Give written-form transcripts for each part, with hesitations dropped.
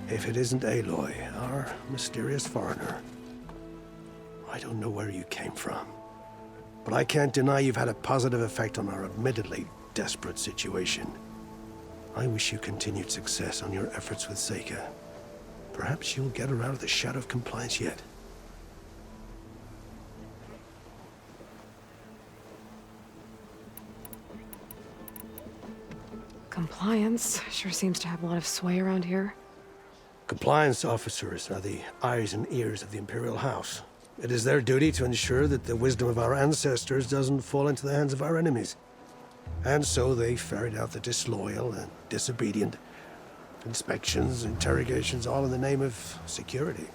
If it isn't Aloy, our mysterious foreigner. I don't know where you came from, but I can't deny you've had a positive effect on our admittedly desperate situation. I wish you continued success on your efforts with Seika. Perhaps you'll get her out of the shadow of compliance yet. Compliance sure seems to have a lot of sway around here. Compliance officers are the eyes and ears of the Imperial House. It is their duty to ensure that the wisdom of our ancestors doesn't fall into the hands of our enemies. And so they ferret out the disloyal and disobedient. Inspections, interrogations, all in the name of security.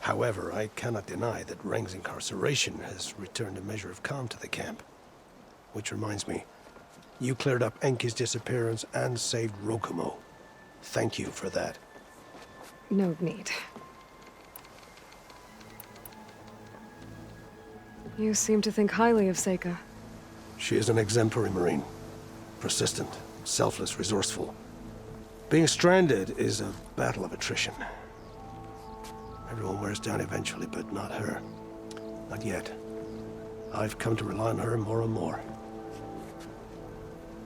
However, I cannot deny that Reng's incarceration has returned a measure of calm to the camp. Which reminds me, you cleared up Enki's disappearance and saved Rokomo. Thank you for that. No need. You seem to think highly of Seika. She is an exemplary Marine. Persistent, selfless, resourceful. Being stranded is a battle of attrition. Everyone wears down eventually, but not her. Not yet. I've come to rely on her more and more.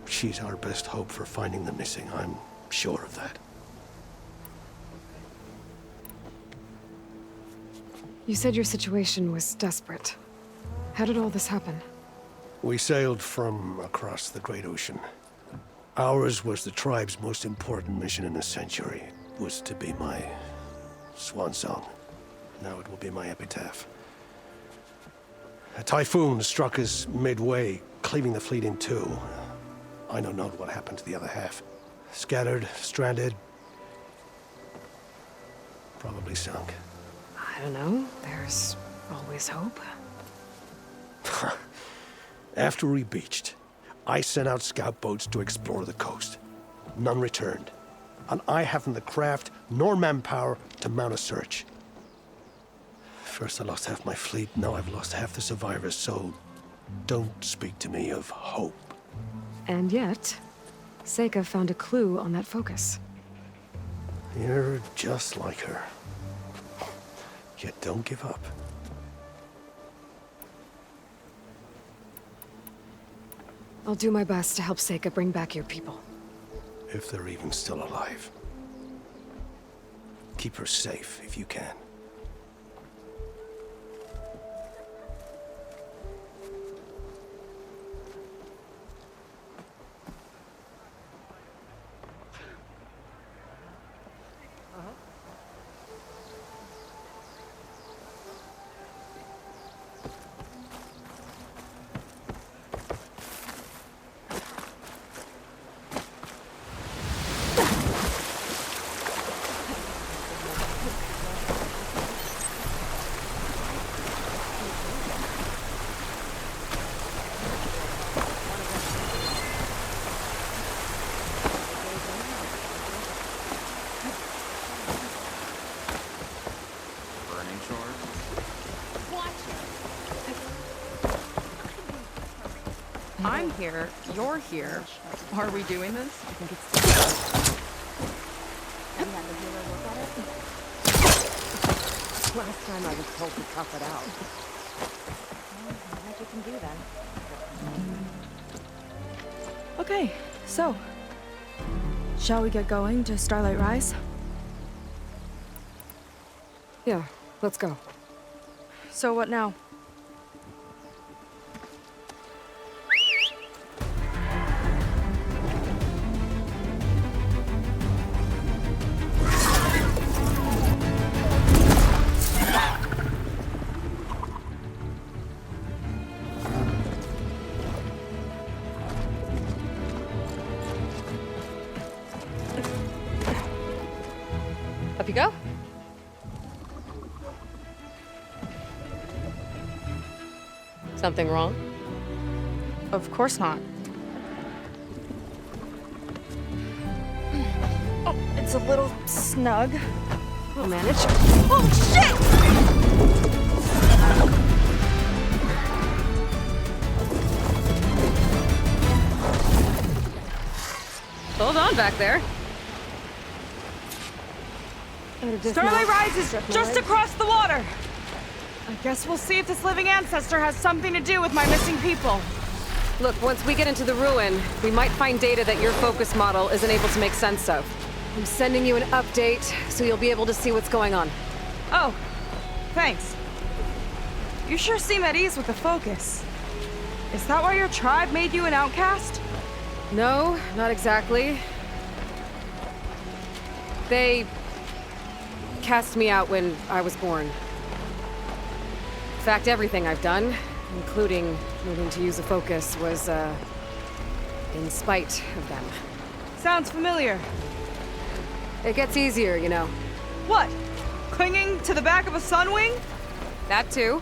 She's our best hope for finding the missing, I'm sure of that. You said your situation was desperate. How did all this happen? We sailed from across the Great Ocean. Ours was the tribe's most important mission in a century. It was to be my swan song. Now it will be my epitaph. A typhoon struck us midway, cleaving the fleet in two. I know not what happened to the other half. Scattered, stranded, probably sunk. I don't know. There's always hope. After we beached, I sent out scout boats to explore the coast. None returned. And I haven't the craft nor manpower to mount a search. First I lost half my fleet, now I've lost half the survivors, so don't speak to me of hope. And yet, Seika found a clue on that focus. You're just like her. Yet don't give up. I'll do my best to help Seika bring back your people. If they're even still alive. Keep her safe if you can. I'm here, you're here. Are we doing this? I think it's... Have you had the healer look at it? Last time I was told to tough it out. Well, what you can do then. Okay, so... shall we get going to Starlight Rise? Yeah, let's go. So what now? Up you go. Something wrong? Of course not. Oh, it's a little snug. We'll manage. Oh, shit! Hold on back there. Starlight Rise is just across the water! I guess we'll see if this living ancestor has something to do with my missing people. Look, once we get into the ruin, we might find data that your focus model isn't able to make sense of. I'm sending you an update, so you'll be able to see what's going on. Oh, thanks. You sure seem at ease with the focus. Is that why your tribe made you an outcast? No, not exactly. They cast me out when I was born. In fact, everything I've done, including moving to use a focus, was, in spite of them. Sounds familiar. It gets easier, you know. What? Clinging to the back of a sunwing? That too.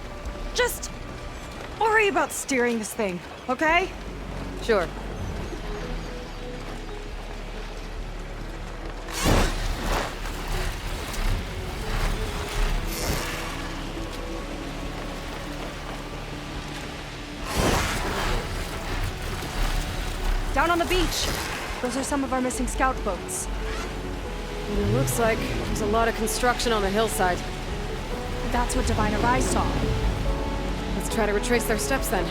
Just worry about steering this thing, okay? Sure. Down on the beach. Those are some of our missing scout boats. And it looks like there's a lot of construction on the hillside. That's what Diviner Rise saw. Let's try to retrace their steps then.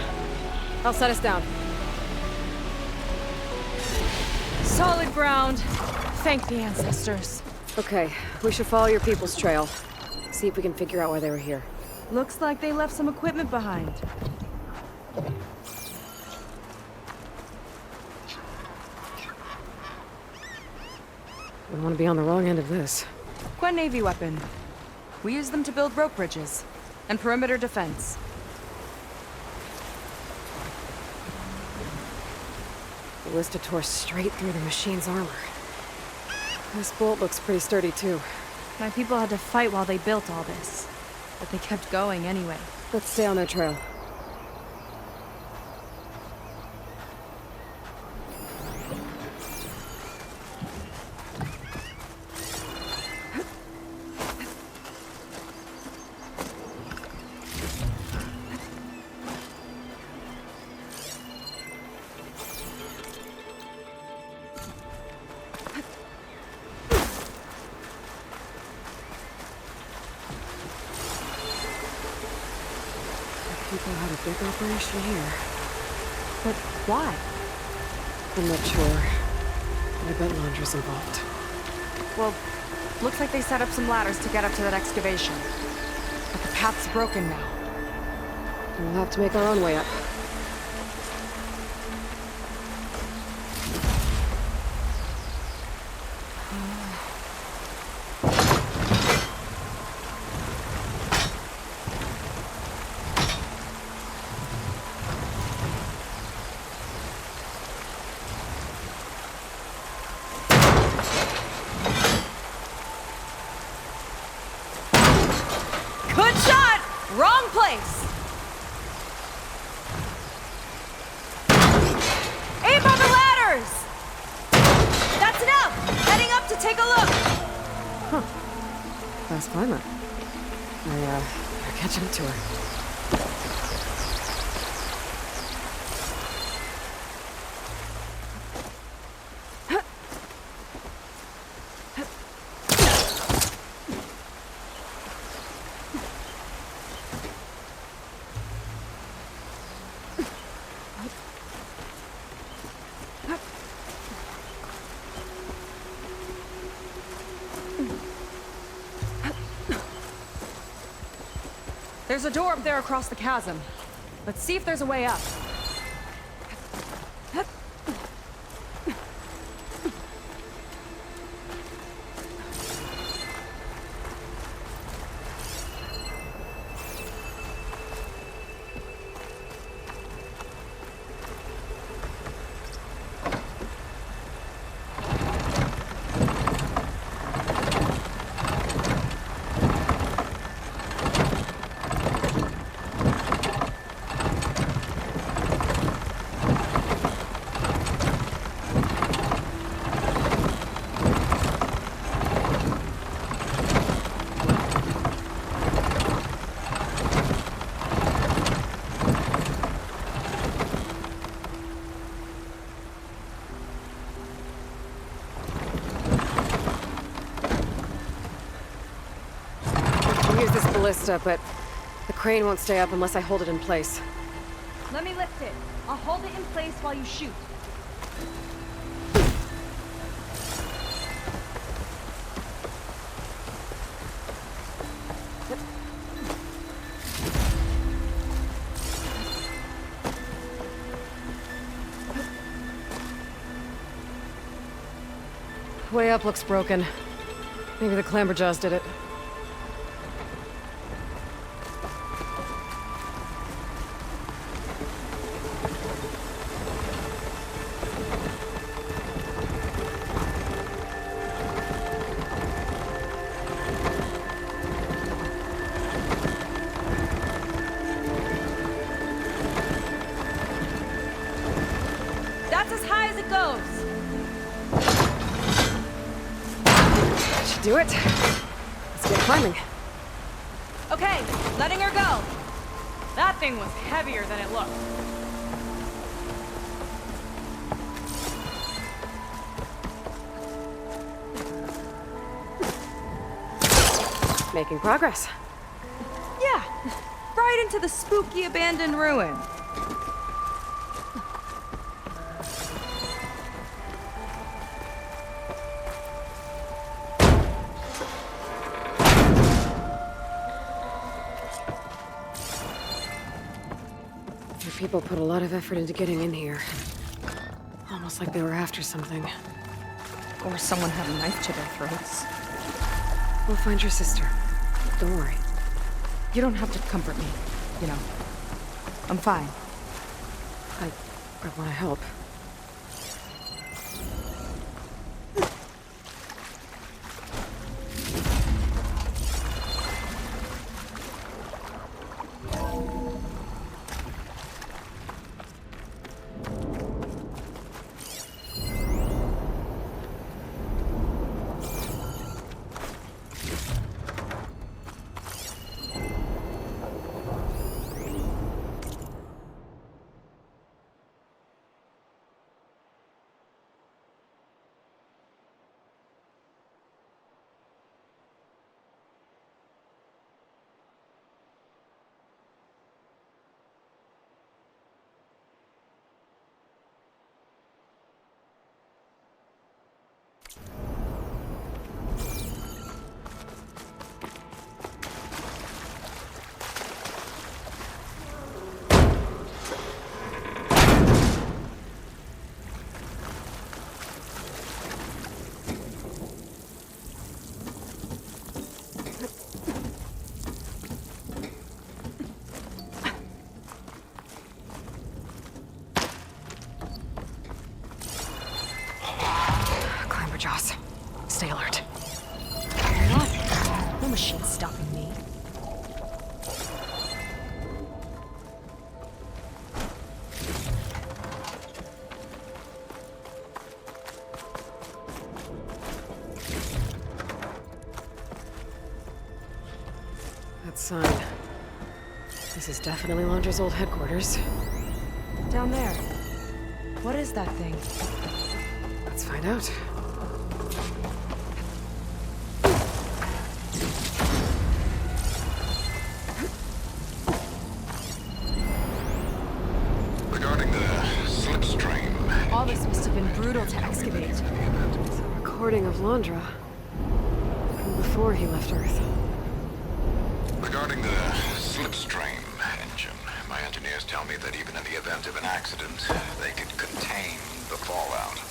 I'll set us down. Solid ground. Thank the ancestors. Okay, we should follow your people's trail. See if we can figure out why they were here. Looks like they left some equipment behind. I want to be on the wrong end of this. Quen Navy weapon. We use them to build rope bridges and perimeter defense. The ballista tore straight through the machine's armor. This bolt looks pretty sturdy too. My people had to fight while they built all this, but they kept going anyway. Let's stay on their trail. People had a big operation here. But why? I'm not sure. I bet Laundra's involved. Well, looks like they set up some ladders to get up to that excavation. But the path's broken now. We'll have to make our own way up. Good shot! Wrong place! Aim on the ladders! That's enough! Heading up to take a look! Fast climber. I'll catch up to her. There's a door up there across the chasm. Let's see if there's a way up. can use this ballista, but the crane won't stay up unless I hold it in place. Let me lift it. I'll hold it in place while you shoot. Way up looks broken. Maybe the clamberjaws did it. That's as high as it goes. Should do it. Let's get climbing. Okay, letting her go. That thing was heavier than it looked. Making progress. Yeah, right into the spooky abandoned ruin. Your people put a lot of effort into getting in here. Almost like they were after something. Or someone had a knife to their throats. We'll find your sister. Don't worry. You don't have to comfort me, you know. I'm fine. I want to help. Clamberjaws. Stay alert. What? No machine stopping me. That sign. This is definitely Londra's old headquarters. Down there. What is that thing? Let's find out. Regarding the slipstream. All this must have been brutal to excavate. It's a recording of Londra. From before he left Earth. Regarding the slipstream engine, my engineers tell me that even in the event of an accident, they could contain the fallout.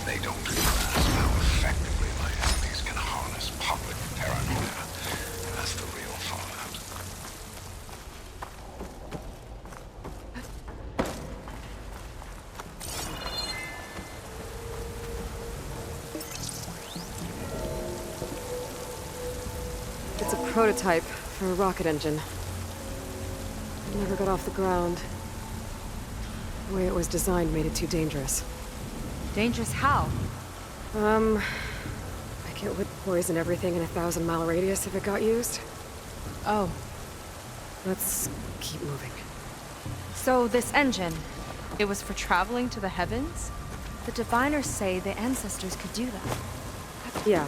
They don't grasp how effectively my enemies can harness public paranoia. That's the real fallout. It's a prototype for a rocket engine. It never got off the ground. The way it was designed made it too dangerous. Dangerous how? Like it would poison everything in a 1,000-mile radius if it got used. Oh. Let's keep moving. So this engine, it was for traveling to the heavens? The diviners say the ancestors could do that. Yeah.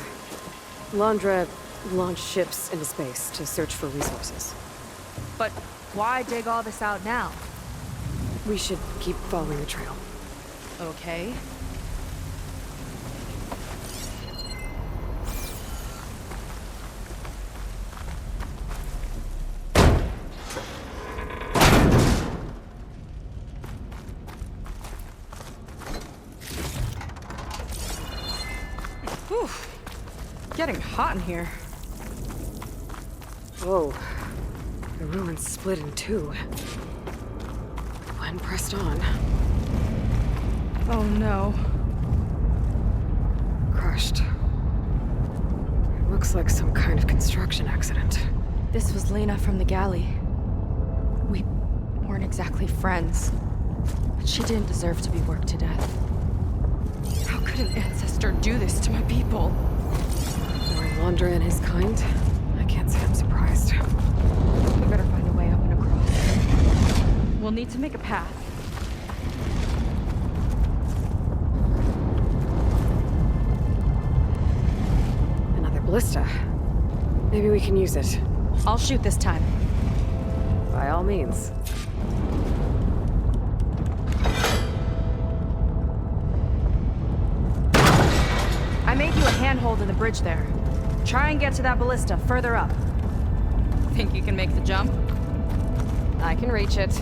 Londra launch ships into space to search for resources. But why dig all this out now? We should keep following the trail. Okay. Whew. Getting hot in here. Whoa. The ruins split in two. When pressed on. Oh no. Crushed. It looks like some kind of construction accident. This was Lena from the galley. We weren't exactly friends, but she didn't deserve to be worked to death. How could an ancestor do this to my people? Or Laundra and his kind? I can't say I'm surprised. We better find a way up and across. We'll need to make a path. Another ballista. Maybe we can use it. I'll shoot this time. By all means. I made you a handhold in the bridge there. Try and get to that ballista further up. Think you can make the jump? I can reach it.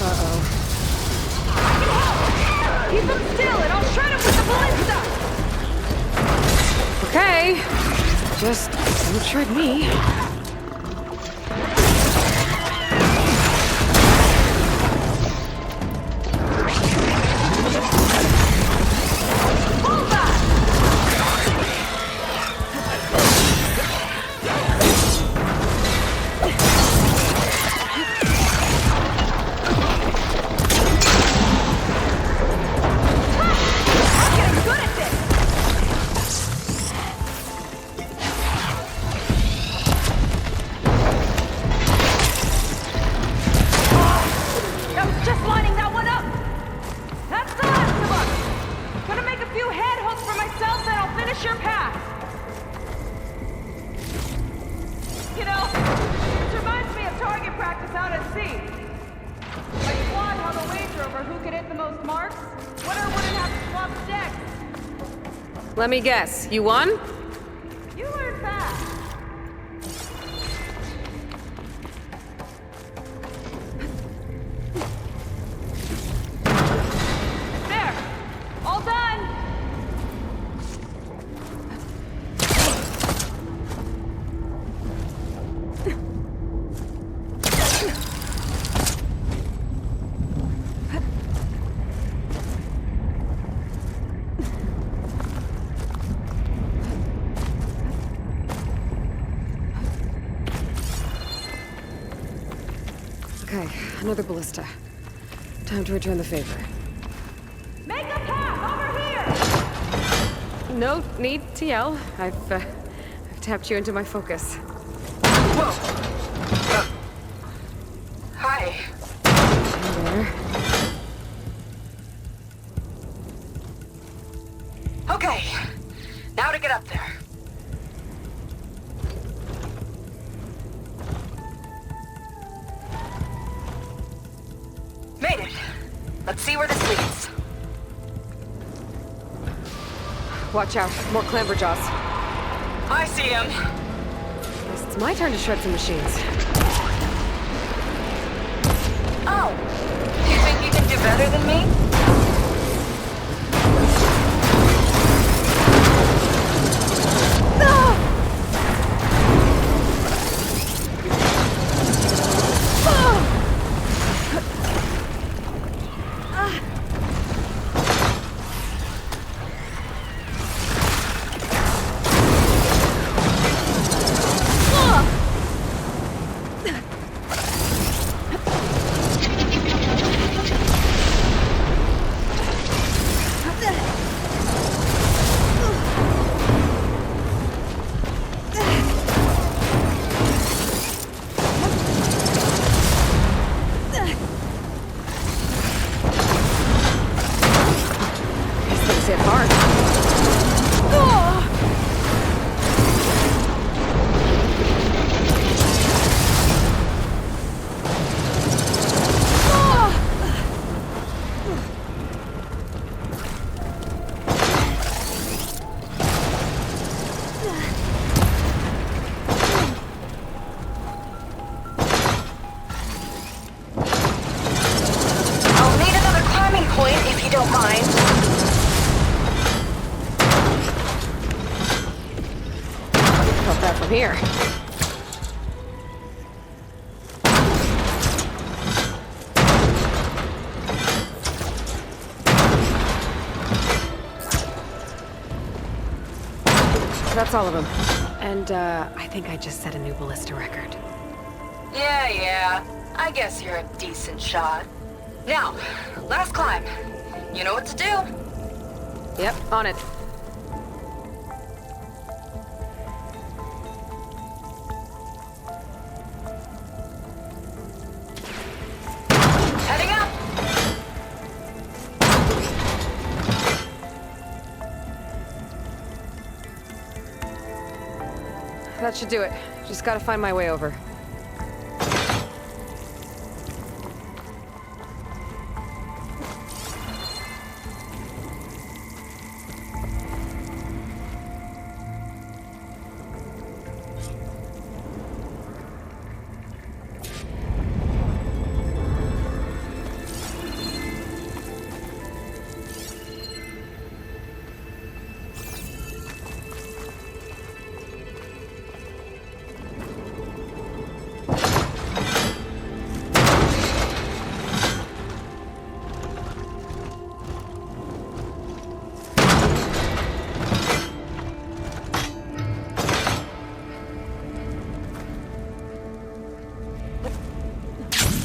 Uh-oh. Keep him still and I'll shred him with the ballista! Okay. Just don't shred me. Let me guess, you won? You learn fast. There! All done! Okay, another ballista. Time to return the favor. Make a path over here! No need to yell. I've tapped you into my focus. Whoa! Hi. Hey there. Okay, now to get up there. Made it. Let's see where this leads. Watch out, more clamberjaws. I see him. Guess it's my turn to shred some machines. Oh, you think you can do better than me? don't mind. Felt that from here. That's all of them. And, I think I just set a new ballista record. Yeah. I guess you're a decent shot. Now, last climb. You know what to do. Yep, on it. Heading up. That should do it. Just gotta find my way over.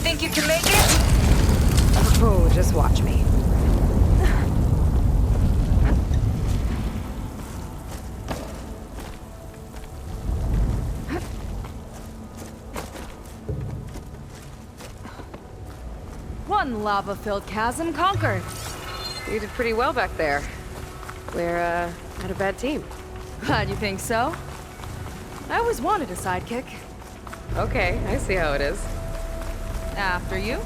Think you can make it? Oh, just watch me. One lava-filled chasm conquered. You did pretty well back there. We're, not a bad team. Glad you think so. I always wanted a sidekick. Okay, I see how it is. After you.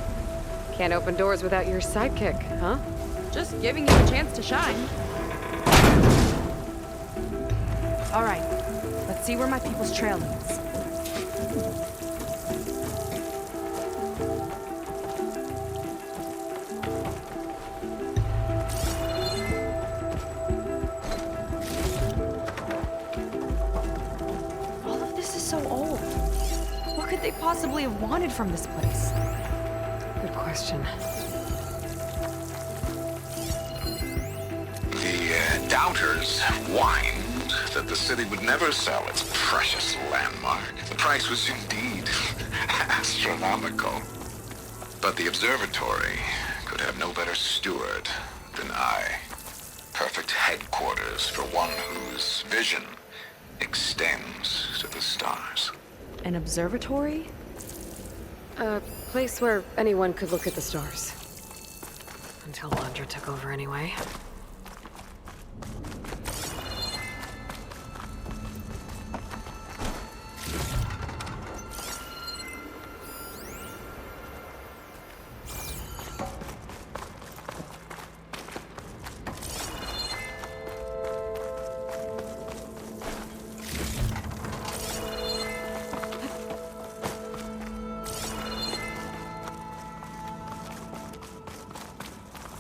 Can't open doors without your sidekick, huh? Just giving you a chance to shine. All right, let's see where my people's trail leads. All of this is so old. What could they possibly have wanted from this place? Good question. The doubters whined that the city would never sell its precious landmark. The price was indeed astronomical. But the observatory could have no better steward than I. Perfect headquarters for one whose vision extends to the stars. An observatory? A place where anyone could look at the stars. Until Londra took over anyway.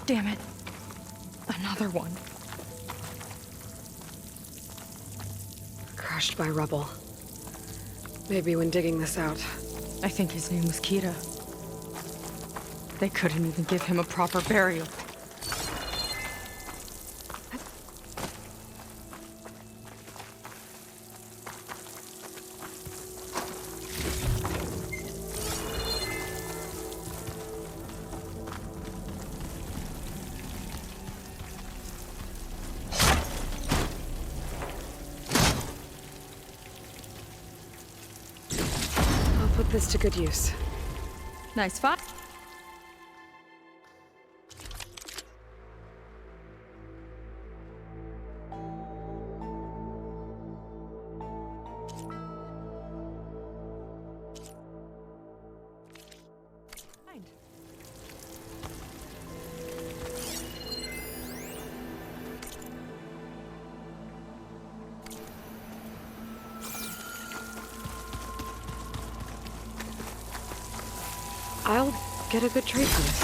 Damn it. Another one. Crushed by rubble. Maybe when digging this out. I think his name was Kira. They couldn't even give him a proper burial. Put this to good use. Nice find. I'll get a good trade for this.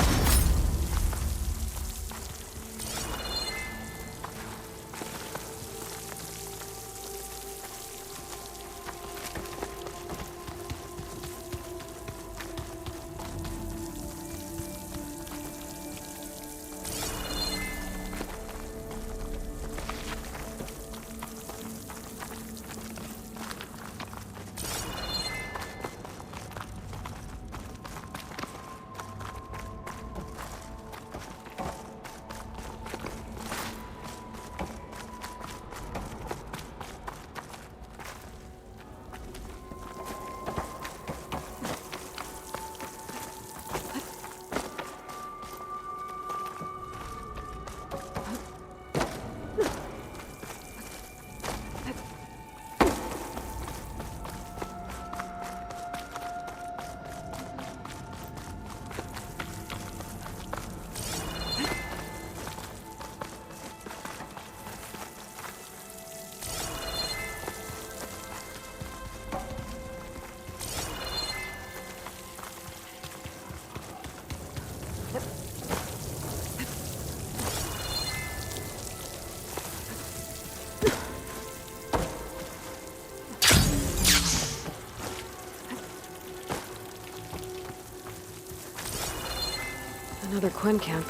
Another Quen camp.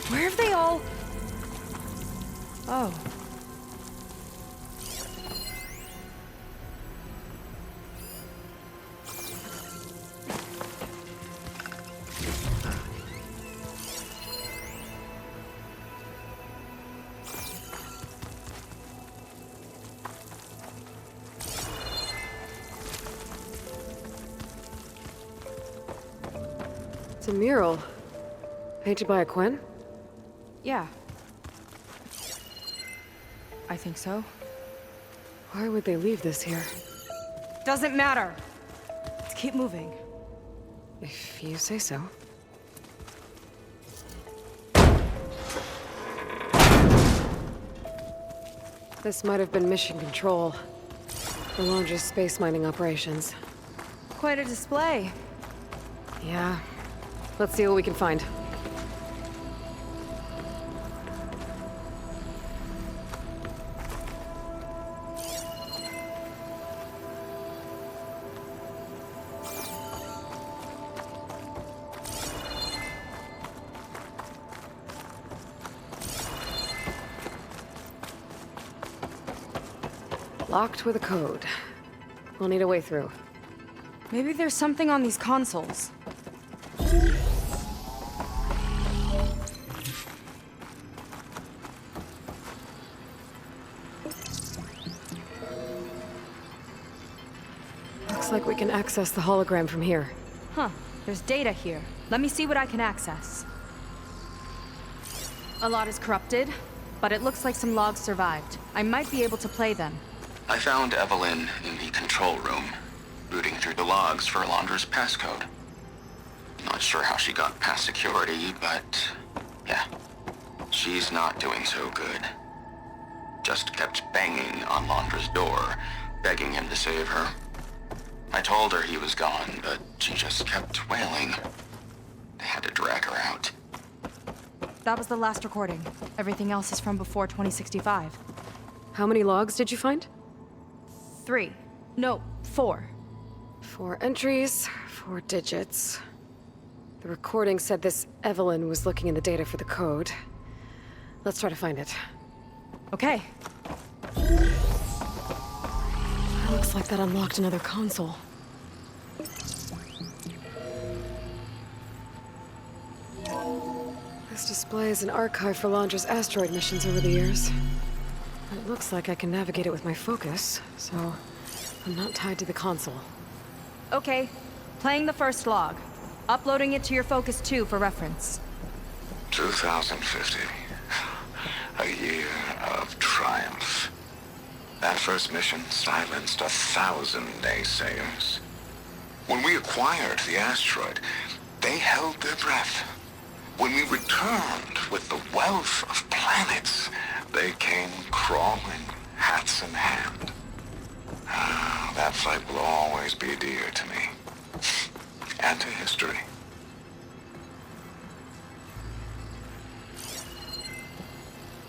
Where have they all... Oh. It's a mural. Painted by a Quen? Yeah. I think so. Why would they leave this here? Doesn't matter. Let's keep moving. If you say so. This might have been mission control. The Launcher's space mining operations. Quite a display. Yeah. Let's see what we can find. Locked with a code. We'll need a way through. Maybe there's something on these consoles. Looks like we can access the hologram from here. Huh. There's data here. Let me see what I can access. A lot is corrupted, but it looks like some logs survived. I might be able to play them. I found Evelyn in the control room, rooting through the logs for Alondra's passcode. Not sure how she got past security, but yeah, she's not doing so good. Just kept banging on Alondra's door, begging him to save her. I told her he was gone, but she just kept wailing. They had to drag her out. That was the last recording. Everything else is from before 2065. How many logs did you find? 3. No, 4. 4 entries, 4 digits. The recording said this Evelyn was looking in the data for the code. Let's try to find it. Okay. Looks like that unlocked another console. This displays an archive for Alondra's asteroid missions over the years. It looks like I can navigate it with my focus, so I'm not tied to the console. Okay. Playing the first log. Uploading it to your Focus 2 for reference. 2050. A year of triumph. That first mission silenced 1,000 naysayers. When we acquired the asteroid, they held their breath. When we returned with the wealth of planets, they came crawling, hats in hand. That fight will always be dear to me. And to history.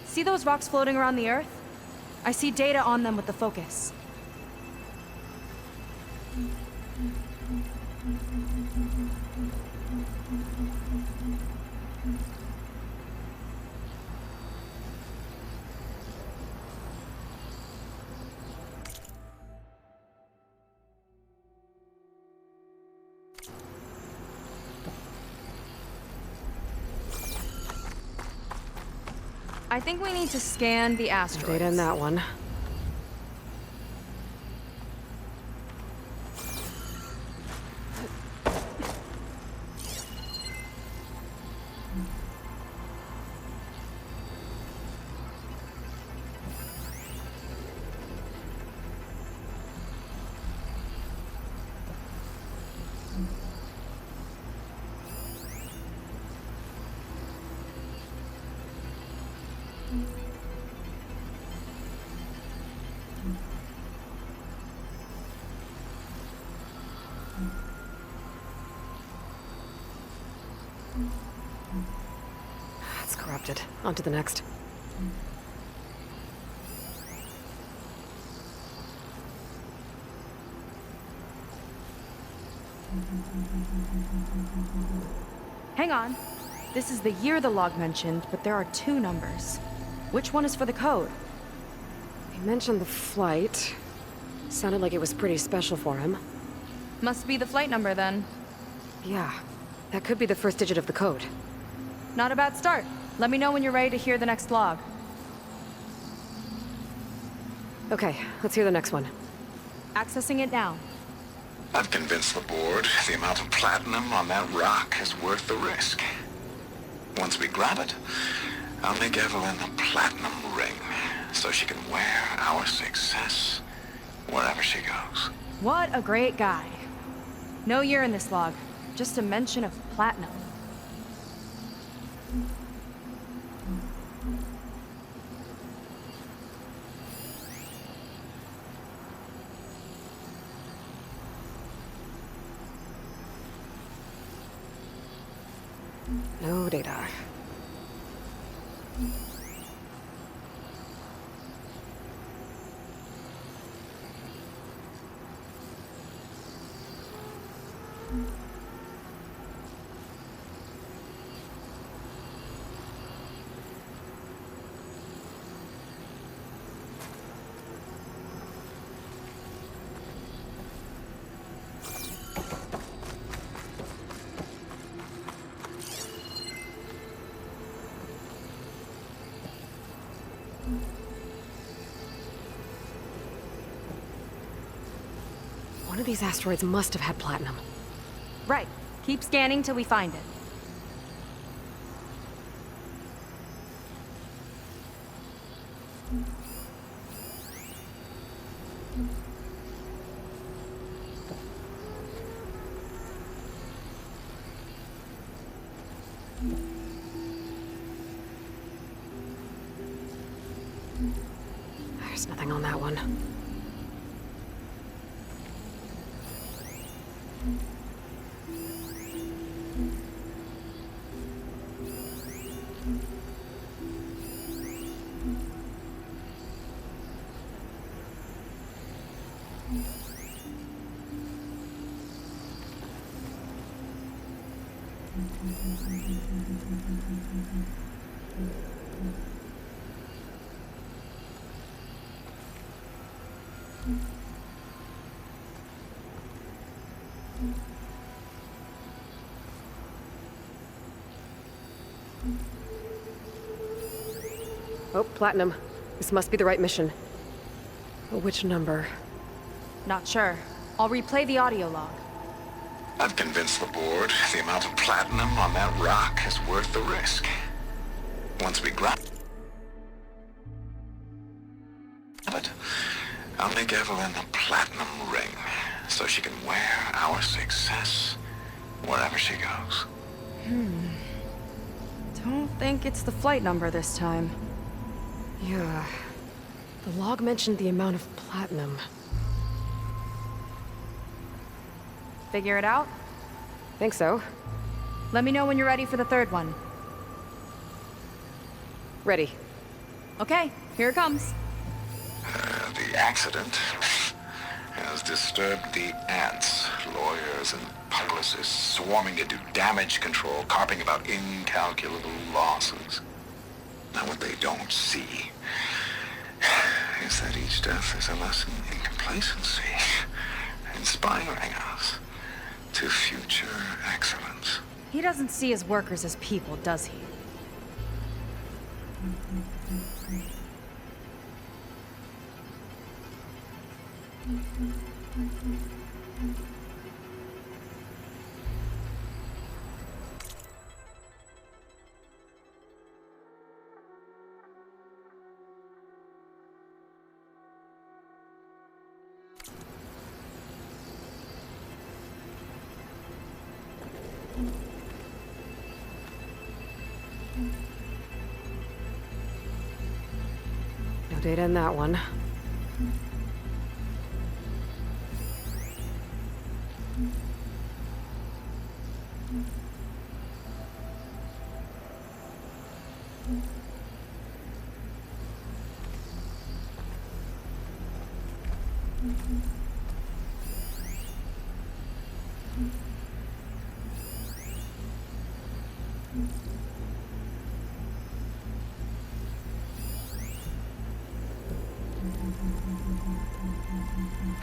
See those rocks floating around the Earth? I see data on them with the focus. I think we need to scan the asteroids. Data in that one. That's corrupted. On to the next. Hang on. This is the year the log mentioned, but there are 2 numbers. Which one is for the code? He mentioned the flight. Sounded like it was pretty special for him. Must be the flight number then. Yeah, that could be the first digit of the code. Not a bad start. Let me know when you're ready to hear the next log. Okay, let's hear the next one. Accessing it now. I've convinced the board the amount of platinum on that rock is worth the risk. Once we grab it, I'll make Evelyn a platinum ring so she can wear our success wherever she goes. What a great guy. No year in this log, just a mention of platinum. No data. One of these asteroids must have had platinum. Right. Keep scanning till we find it. There's nothing on that one. Oh, platinum. This must be the right mission. But which number? Not sure. I'll replay the audio log. I've convinced the board the amount of platinum on that rock is worth the risk. Once we grab it, I'll make Evelyn a platinum ring so she can wear our success wherever she goes. Don't think it's the flight number this time. Yeah. The log mentioned the amount of platinum. Figure it out? Think so. Let me know when you're ready for the third one. Ready. Okay, here it comes. The accident has disturbed the ants, lawyers and publicists swarming to do damage control, carping about incalculable losses. Now what they don't see is that each death is a lesson in complacency, inspiring us to future excellence. He doesn't see his workers as people, does he? No data in that one.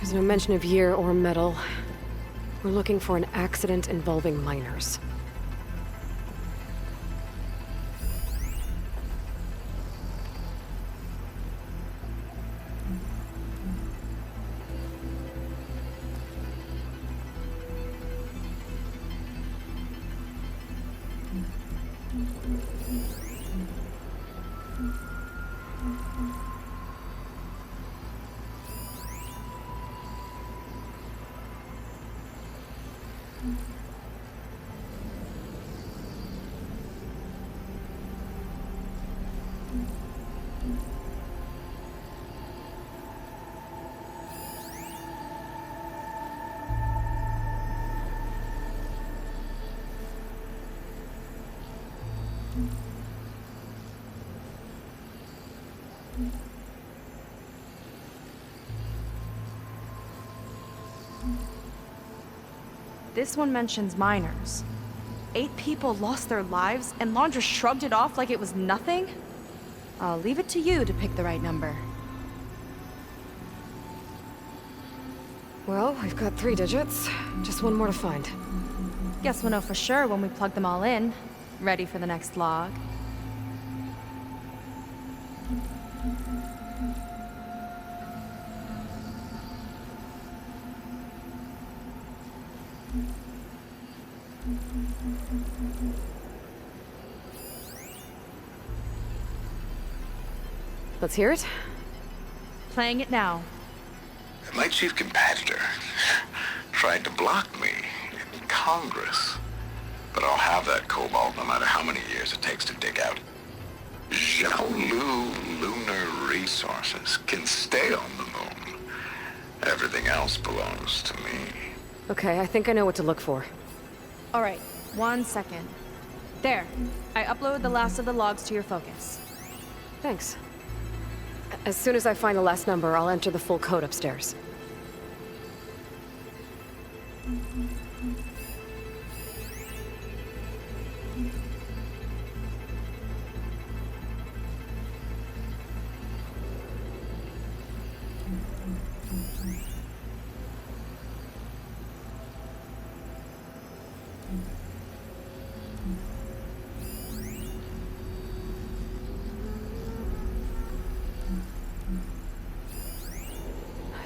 There's no mention of year or metal. We're looking for an accident involving miners. This one mentions miners. 8 people lost their lives, and Laundra shrugged it off like it was nothing? I'll leave it to you to pick the right number. Well, we've got 3 digits. Just one more to find. Guess we'll know for sure when we plug them all in. Ready for the next log. Let's hear it. Playing it now. My chief competitor tried to block me in Congress. But I'll have that cobalt no matter how many years it takes to dig out. Xiaolu lunar resources can stay on the moon. Everything else belongs to me. Okay, I think I know what to look for. All right, 1 second. There, I uploaded the last of the logs to your focus. Thanks. As soon as I find the last number, I'll enter the full code upstairs.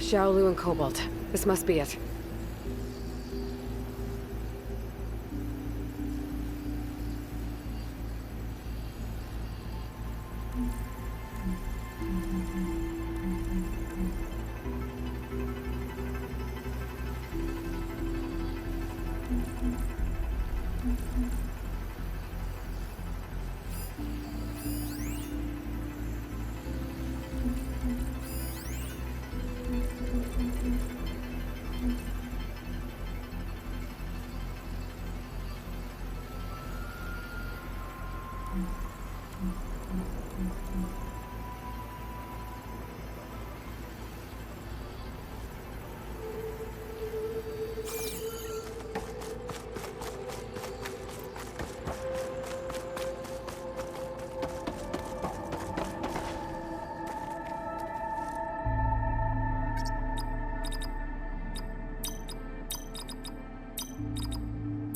Xiaolu and Cobalt. This must be it.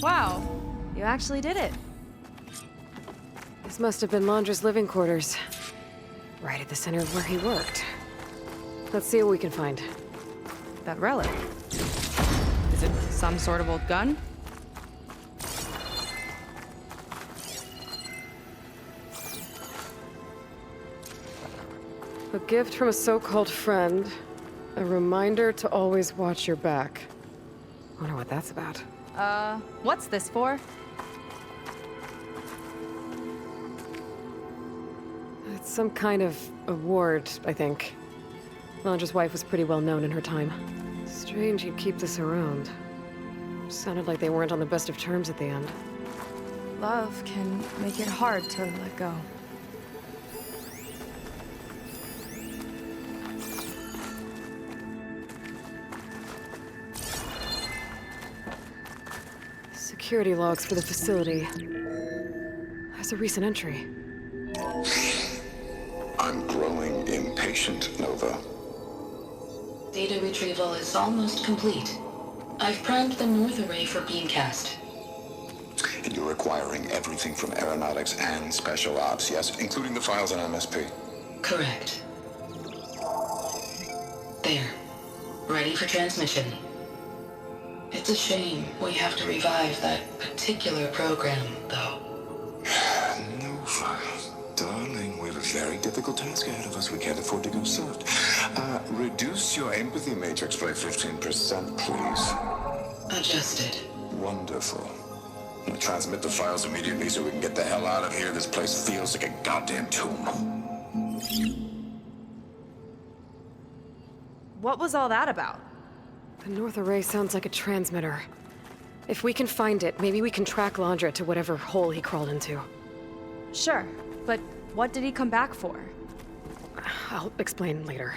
Wow, you actually did it. This must have been Laundra's living quarters. Right at the center of where he worked. Let's see what we can find. That relic. Is it some sort of old gun? A gift from a so-called friend. A reminder to always watch your back. Wonder what that's about. What's this for? It's some kind of award, I think. Laundra's wife was pretty well known in her time. Strange he'd keep this around. Sounded like they weren't on the best of terms at the end. Love can make it hard to let go. Security logs for the facility. There's a recent entry. I'm growing impatient, Nova. Data retrieval is almost complete. I've primed the north array for beamcast. And you're acquiring everything from aeronautics and special ops, yes? Including the files on MSP? Correct. There. Ready for transmission. It's a shame we have to revive that particular program, though. Nova, darling, we have a very difficult task ahead of us. We can't afford to go soft. Reduce your empathy matrix by 15%, please. Adjusted. Wonderful. Now transmit the files immediately so we can get the hell out of here. This place feels like a goddamn tomb. What was all that about? The North Array sounds like a transmitter. If we can find it, maybe we can track Landra to whatever hole he crawled into. Sure, but what did he come back for? I'll explain later.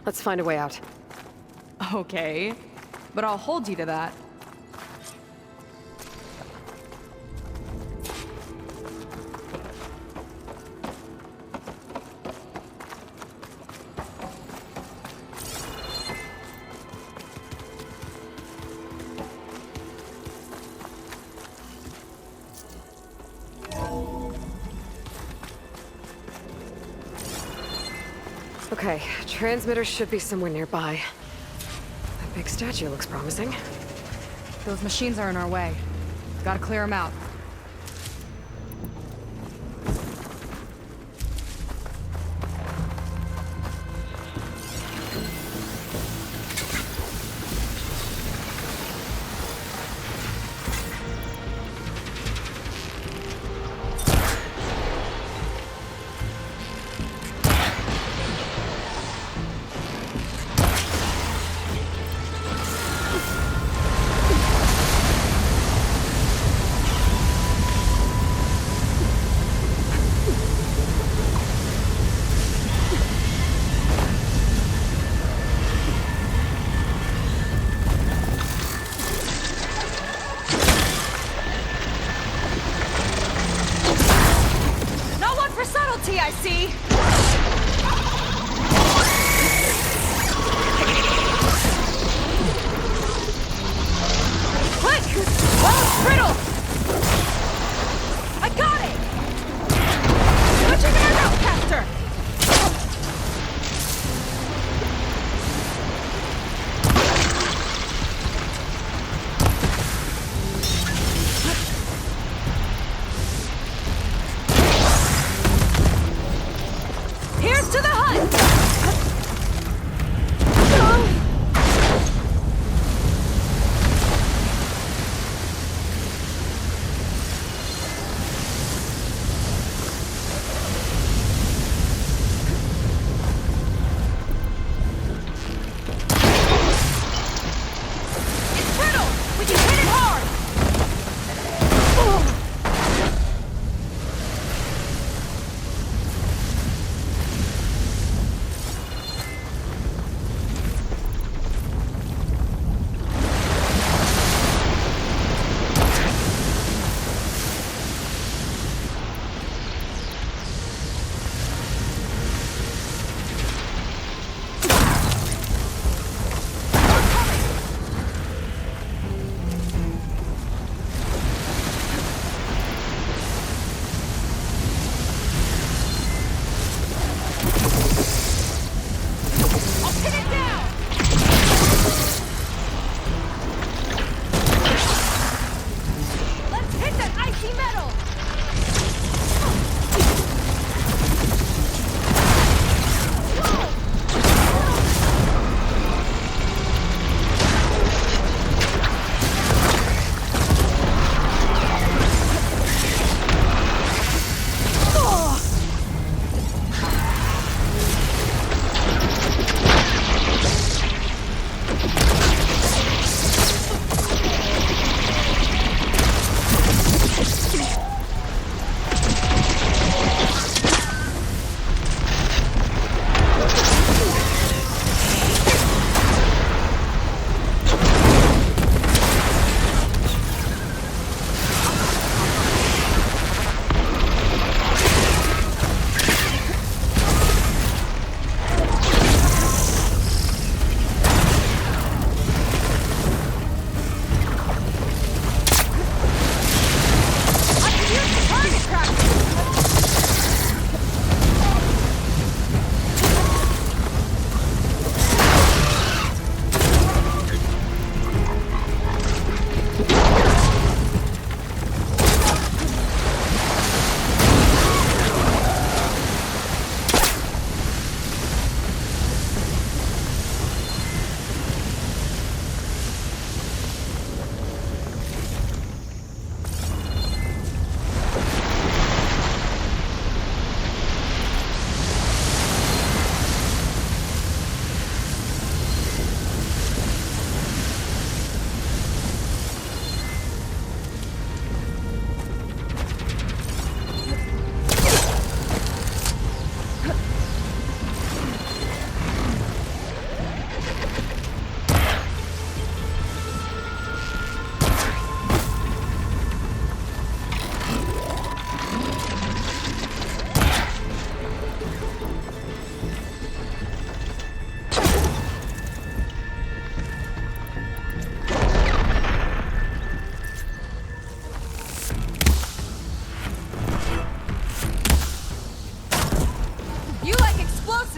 Let's find a way out. Okay, but I'll hold you to that. Okay, transmitter should be somewhere nearby. That big statue looks promising. Those machines are in our way. Gotta clear them out. I see! Quick! Wall's brittle! I got it! Switching to my ropecaster! Here's to the hunt! It's brittle! We can hit it hard!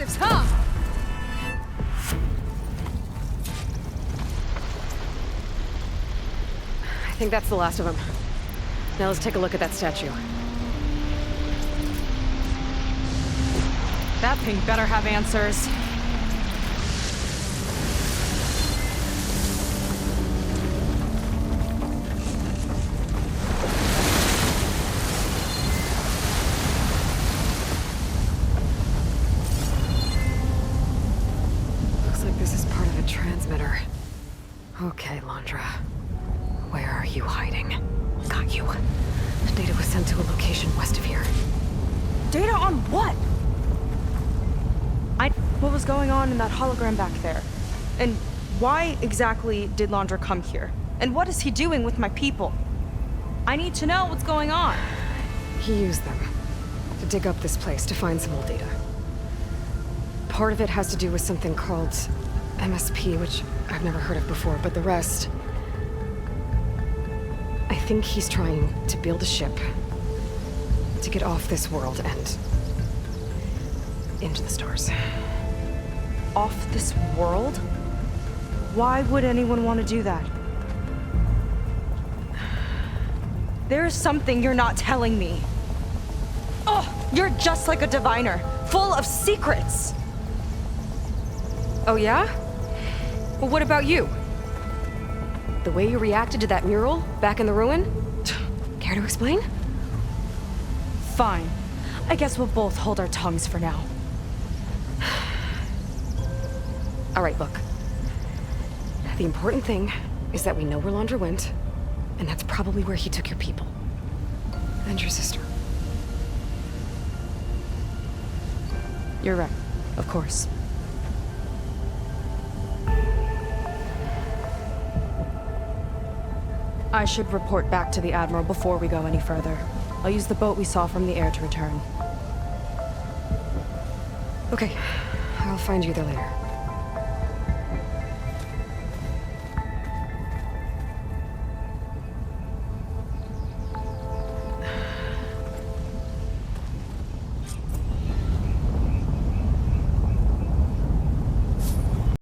explosives, huh? I think that's the last of them. Now let's take a look at that statue. That thing better have answers. Looks like this is part of a transmitter. Okay, Landra. Where are you hiding? Got you. Data was sent to a location west of here. Data on what? What was going on in that hologram back there? And why exactly did Landra come here? And what is he doing with my people? I need to know what's going on. He used them to dig up this place to find some old data. Part of it has to do with something called MSP, which I've never heard of before, but the rest... I think he's trying to build a ship to get off this world and into the stars. Off this world? Why would anyone want to do that? There is something you're not telling me. Oh, you're just like a diviner, full of secrets. Oh yeah? Well, what about you? The way you reacted to that mural back in the ruin? Care to explain? Fine. I guess we'll both hold our tongues for now. All right, look. The important thing is that we know where Landra went, and that's probably where he took your people. And your sister. You're right. Of course. I should report back to the Admiral before we go any further. I'll use the boat we saw from the air to return. Okay. I'll find you there later.